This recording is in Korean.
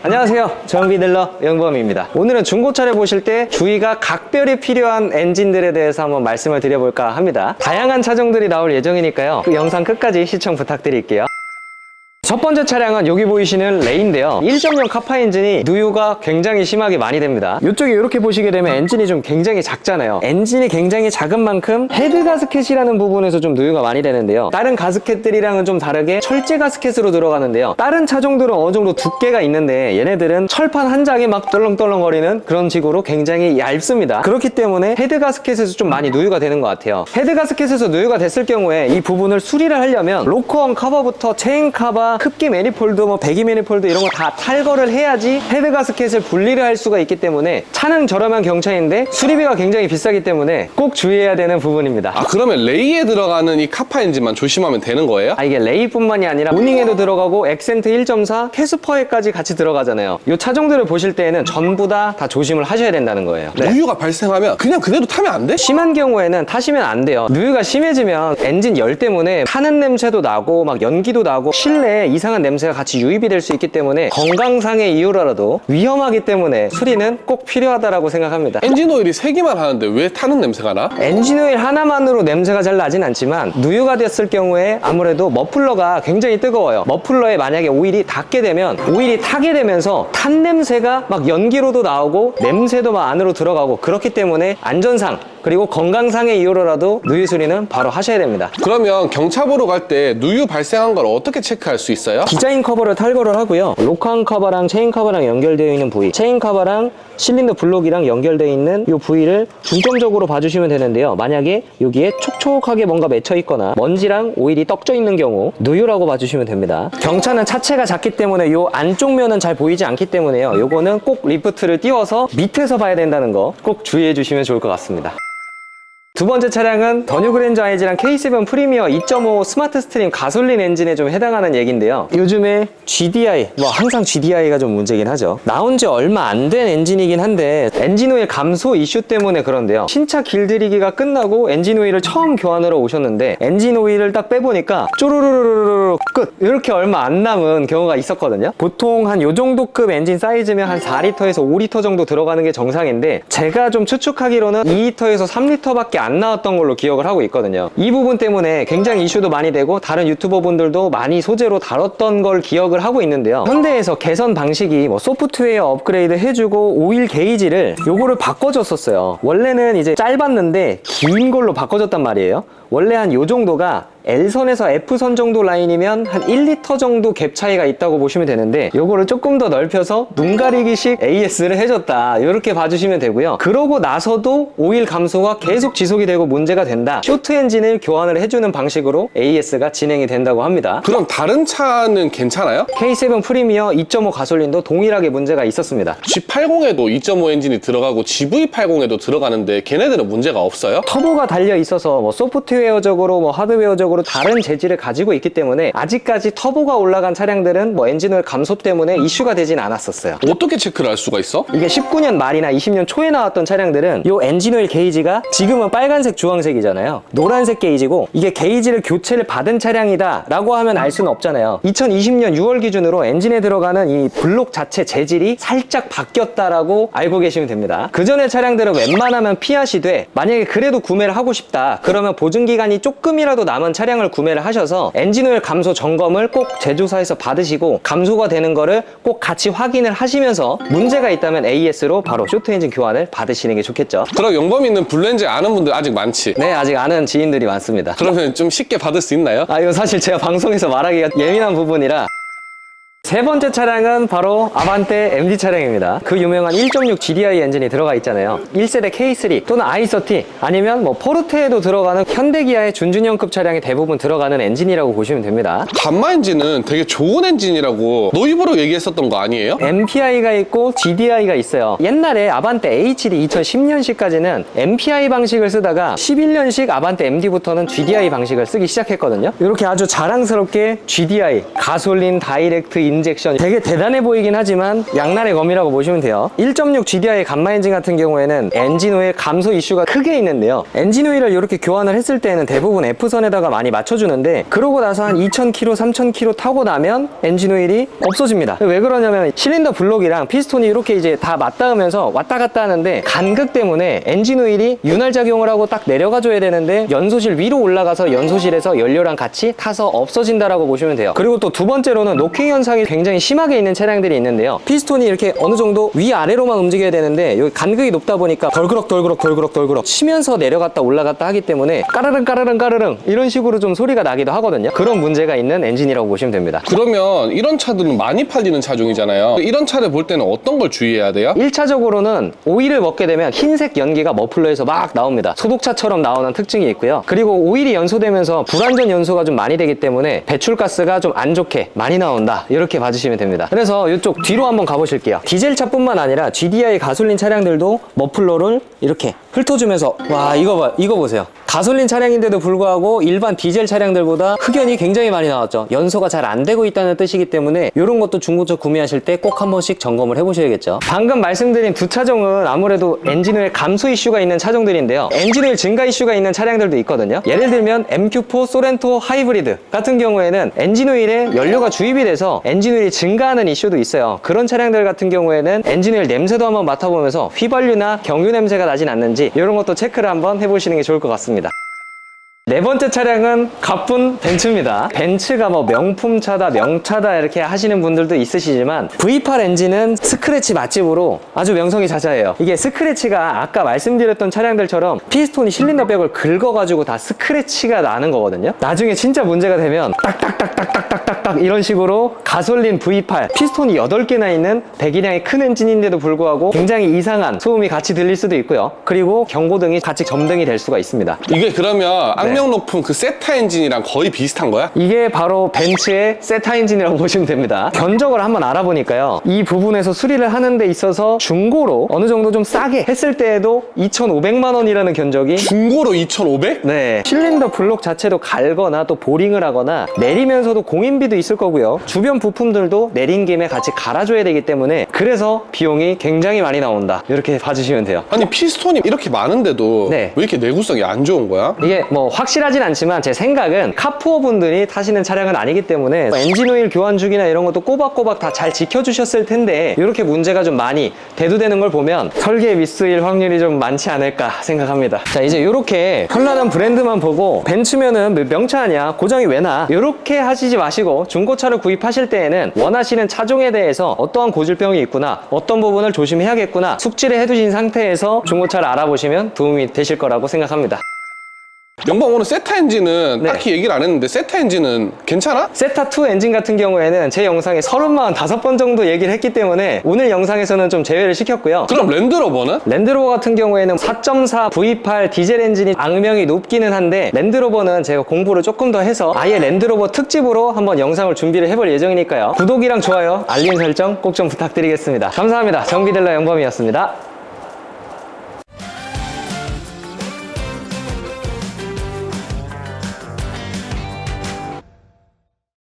안녕하세요, 정비딜러 영범입니다. 오늘은 중고차를 보실 때 주의가 각별히 필요한 엔진들에 대해서 한번 말씀을 드려볼까 합니다. 다양한 차종들이 나올 예정이니까요, 그 영상 끝까지 시청 부탁드릴게요. 첫 번째 차량은 여기 보이시는 레이인데요, 1.0 카파 엔진이 누유가 굉장히 심하게 많이 됩니다. 이쪽에 이렇게 보시게 되면 엔진이 좀 굉장히 작잖아요. 엔진이 굉장히 작은 만큼 헤드 가스켓이라는 부분에서 좀 누유가 많이 되는데요, 다른 가스켓들이랑은 좀 다르게 철제 가스켓으로 들어가는데요, 다른 차종들은 어느 정도 두께가 있는데 얘네들은 철판 한 장에 막 떨렁떨렁거리는 그런 식으로 굉장히 얇습니다. 그렇기 때문에 헤드 가스켓에서 좀 많이 누유가 되는 것 같아요. 헤드 가스켓에서 누유가 됐을 경우에 이 부분을 수리를 하려면 로커원 커버부터 체인 커버, 흡기 매니폴드, 배기 매니폴드 이런 거 다 탈거를 해야지 헤드 가스켓을 분리를 할 수가 있기 때문에 차는 저렴한 경차인데 수리비가 굉장히 비싸기 때문에 꼭 주의해야 되는 부분입니다. 그러면 레이에 들어가는 이 카파 엔진만 조심하면 되는 거예요? 이게 레이뿐만이 아니라 모닝에도 들어가고 액센트 1.4, 캐스퍼에까지 같이 들어가잖아요. 이 차종들을 보실 때에는 전부 다 조심을 하셔야 된다는 거예요. 누유가 발생하면 그냥 그대로 타면 안 돼? 심한 경우에는 타시면 안 돼요. 누유가 심해지면 엔진 열 때문에 타는 냄새도 나고 막 연기도 나고 실내에 이상한 냄새가 같이 유입이 될 수 있기 때문에 건강상의 이유라도 위험하기 때문에 수리는 꼭 필요하다고 생각합니다. 엔진 오일이 세기만 하는데 왜 타는 냄새가 나? 엔진 오일 하나만으로 냄새가 잘 나진 않지만 누유가 됐을 경우에 아무래도 머플러가 굉장히 뜨거워요. 머플러에 만약에 오일이 닿게 되면 오일이 타게 되면서 탄 냄새가 막 연기로도 나오고 냄새도 막 안으로 들어가고, 그렇기 때문에 안전상 그리고 건강상의 이유로라도 누유 수리는 바로 하셔야 됩니다. 그러면 경차 보러 갈 때 누유 발생한 걸 어떻게 체크할 수 있어요? 디자인 커버를 탈거를 하고요, 로커원 커버랑 체인 커버랑 연결되어 있는 부위, 체인 커버랑 실린더 블록이랑 연결되어 있는 이 부위를 중점적으로 봐주시면 되는데요, 만약에 여기에 촉촉하게 뭔가 맺혀 있거나 먼지랑 오일이 떡져 있는 경우 누유라고 봐주시면 됩니다. 경차는 차체가 작기 때문에 이 안쪽 면은 잘 보이지 않기 때문에요, 요거는 꼭 리프트를 띄워서 밑에서 봐야 된다는 거 꼭 주의해 주시면 좋을 것 같습니다. 두 번째 차량은 더 뉴 그랜저 IG랑 K7 프리미어 2.5 스마트 스트림 가솔린 엔진에 좀 해당하는 얘기인데요, 요즘에 GDI, 항상 GDI가 좀 문제긴 하죠. 나온 지 얼마 안 된 엔진이긴 한데 엔진 오일 감소 이슈 때문에 그런데요, 신차 길들이기가 끝나고 엔진 오일을 처음 교환하러 오셨는데 엔진 오일을 딱 빼보니까 쪼르르르르르 끝! 이렇게 얼마 안 남은 경우가 있었거든요. 보통 한 요 정도급 엔진 사이즈면 한 4리터에서 5리터 정도 들어가는 게 정상인데 제가 좀 추측하기로는 2리터에서 3리터밖에 안 나왔던 걸로 기억을 하고 있거든요. 이 부분 때문에 굉장히 이슈도 많이 되고 다른 유튜버 분들도 많이 소재로 다뤘던 걸 기억을 하고 있는데요, 현대에서 개선 방식이 소프트웨어 업그레이드 해주고 오일 게이지를 요거를 바꿔줬었어요. 원래는 이제 짧았는데 긴 걸로 바꿔줬단 말이에요. 원래 한 요 정도가 L선에서 F선 정도 라인이면 한 1리터 정도 갭 차이가 있다고 보시면 되는데 요거를 조금 더 넓혀서 눈 가리기식 AS를 해줬다, 이렇게 봐주시면 되고요. 그러고 나서도 오일 감소가 계속 지속이 되고 문제가 된다, 쇼트 엔진을 교환을 해주는 방식으로 AS가 진행이 된다고 합니다. 그럼 다른 차는 괜찮아요? K7 프리미어 2.5 가솔린도 동일하게 문제가 있었습니다. G80에도 2.5 엔진이 들어가고 GV80에도 들어가는데 걔네들은 문제가 없어요? 터보가 달려 있어서 소프트웨어적으로 하드웨어적으로 다른 재질을 가지고 있기 때문에 아직까지 터보가 올라간 차량들은 엔진오일 감소 때문에 이슈가 되진 않았었어요. 어떻게 체크를 할 수가 있어? 이게 19년 말이나 20년 초에 나왔던 차량들은 이 엔진오일 게이지가 지금은 빨간색, 주황색이잖아요. 노란색 게이지고, 이게 게이지를 교체를 받은 차량이다 라고 하면 알 수는 없잖아요. 2020년 6월 기준으로 엔진에 들어가는 이 블록 자체 재질이 살짝 바뀌었다라고 알고 계시면 됩니다. 그 전에 차량들은 웬만하면 피하시되 만약에 그래도 구매를 하고 싶다 그러면 보증기간이 조금이라도 남은 차량을 구매를 하셔서 엔진오일 감소 점검을 꼭 제조사에서 받으시고 감소가 되는 거를 꼭 같이 확인을 하시면서 문제가 있다면 AS로 바로 쇼트 엔진 교환을 받으시는 게 좋겠죠. 그럼 영범이는 블루엔진 아는 분들 아직 많지? 네, 아직 아는 지인들이 많습니다. 그러면 좀 쉽게 받을 수 있나요? 이거 사실 제가 방송에서 말하기가 예민한 부분이라. 세 번째 차량은 바로 아반떼 MG 차량입니다. 그 유명한 1.6 GDI 엔진이 들어가 있잖아요. 1세대 K3 또는 i30 아니면 포르테에도 들어가는 현대기아의 준준형급 차량이 대부분 들어가는 엔진이라고 보시면 됩니다. 감마 엔진은 되게 좋은 엔진이라고 너 입으로 얘기했었던 거 아니에요? MPI가 있고 GDI가 있어요. 옛날에 아반떼 HD 2010년식까지는 MPI 방식을 쓰다가 11년식 아반떼 MD부터는 GDI 방식을 쓰기 시작했거든요. 이렇게 아주 자랑스럽게 GDI, 가솔린 다이렉트 인젝션, 되게 대단해 보이긴 하지만 양날의 검이라고 보시면 돼요. 1.6 GDI 감마 엔진 같은 경우에는 엔진 오일 감소 이슈가 크게 있는데요. 엔진 오일을 이렇게 교환을 했을 때는 대부분 F선에다가 많이 맞춰주는데, 그러고 나서 한 2,000km, 3,000km 타고 나면 엔진 오일이 없어집니다. 왜 그러냐면 실린더 블록이랑 피스톤이 이렇게 이제 다 맞닿으면서 왔다 갔다 하는데, 간극 때문에 엔진 오일이 윤활 작용을 하고 딱 내려가 줘야 되는데 연소실 위로 올라가서 연소실에서 연료랑 같이 타서 없어진다라고 보시면 돼요. 그리고 또 두 번째로는 노킹 현상이 굉장히 심하게 있는 차량들이 있는데요. 피스톤이 이렇게 어느 정도 위아래로만 움직여야 되는데 여기 간극이 높다 보니까 덜그럭 치면서 내려갔다 올라갔다 하기 때문에 까르릉 이런 식으로 좀 소리가 나기도 하거든요. 그런 문제가 있는 엔진이라고 보시면 됩니다. 그러면 이런 차들은 많이 팔리는 차종이잖아요. 이런 차를 볼 때는 어떤 걸 주의해야 돼요? 1차적으로는 오일을 먹게 되면 흰색 연기가 머플러에서 막 나옵니다. 소독차처럼 나오는 특징이 있고요. 그리고 오일이 연소되면서 불완전 연소가 좀 많이 되기 때문에 배출가스가 좀 안 좋게 많이 나온다, 이렇게 봐주시면 됩니다. 그래서 이쪽 뒤로 한번 가보실게요. 디젤차뿐만 아니라 GDI 가솔린 차량들도 머플러를 이렇게 훑어주면서, 와, 이거 보세요. 가솔린 차량인데도 불구하고 일반 디젤 차량들보다 흡연이 굉장히 많이 나왔죠. 연소가 잘 안 되고 있다는 뜻이기 때문에 이런 것도 중고차 구매하실 때 꼭 한 번씩 점검을 해보셔야겠죠. 방금 말씀드린 두 차종은 아무래도 엔진오일 감소 이슈가 있는 차종들인데요. 엔진오일 증가 이슈가 있는 차량들도 있거든요. 예를 들면 MQ4 소렌토 하이브리드 같은 경우에는 엔진오일에 연료가 주입이 돼서 엔진오일이 증가하는 이슈도 있어요. 그런 차량들 같은 경우에는 엔진오일 냄새도 한번 맡아보면서 휘발유나 경유 냄새가 나진 않는지 이런 것도 체크를 한번 해보시는 게 좋을 것 같습니다. 네 번째 차량은 가쁜 벤츠입니다. 벤츠가 뭐 명품차다, 명차다 이렇게 하시는 분들도 있으시지만 V8 엔진은 스크래치 맛집으로 아주 명성이 자자해요. 이게 스크래치가 아까 말씀드렸던 차량들처럼 피스톤이 실린더 벽을 긁어가지고 다 스크래치가 나는 거거든요. 나중에 진짜 문제가 되면 딱딱딱딱딱딱딱 이런 식으로 가솔린 V8 피스톤이 8개나 있는 배기량이 큰 엔진인데도 불구하고 굉장히 이상한 소음이 같이 들릴 수도 있고요. 그리고 경고등이 같이 점등이 될 수가 있습니다. 이게 그러면 악명 높은 그 세타 엔진이랑 거의 비슷한 거야? 이게 바로 벤츠의 세타 엔진이라고 보시면 됩니다. 견적을 한번 알아보니까요, 이 부분에서 수리를 하는 데 있어서 중고로 어느 정도 좀 싸게 했을 때에도 2,500만 원이라는 견적이. 중고로 2,500? 네, 실린더 블록 자체도 갈거나 또 보링을 하거나 내리면서도 공인비도 있을 거고요. 주변 부품들도 내린 김에 같이 갈아줘야 되기 때문에 그래서 비용이 굉장히 많이 나온다, 이렇게 봐주시면 돼요. 아니 피스톤이 이렇게 많은데도 네. 왜 이렇게 내구성이 안 좋은 거야? 이게 뭐 확실하진 않지만 제 생각은 카푸어 분들이 타시는 차량은 아니기 때문에 엔진오일 교환 주기나 이런 것도 꼬박꼬박 다 잘 지켜주셨을 텐데 이렇게 문제가 좀 많이 대두되는 걸 보면 설계에 미스일 확률이 좀 많지 않을까 생각합니다. 자, 이제 이렇게 현란한 브랜드만 보고 벤츠면은 명차 아니야, 고장이 왜 나, 이렇게 하시지 마시고 중고차를 구입하실 때에는 원하시는 차종에 대해서 어떠한 고질병이 있구나, 어떤 부분을 조심해야겠구나 숙지를 해두신 상태에서 중고차를 알아보시면 도움이 되실 거라고 생각합니다. 영방 오늘 세타 엔진은 네. 딱히 얘기를 안 했는데 세타 엔진은 괜찮아? 세타2 엔진 같은 경우에는 제 영상에 35번 정도 얘기를 했기 때문에 오늘 영상에서는 좀 제외를 시켰고요. 그럼 랜드로버는? 랜드로버 같은 경우에는 4.4 V8 디젤 엔진이 악명이 높기는 한데 랜드로버는 제가 공부를 조금 더 해서 아예 랜드로버 특집으로 한번 영상을 준비를 해볼 예정이니까요. 구독이랑 좋아요, 알림 설정 꼭 좀 부탁드리겠습니다. 감사합니다. 정비딜러 영범이었습니다.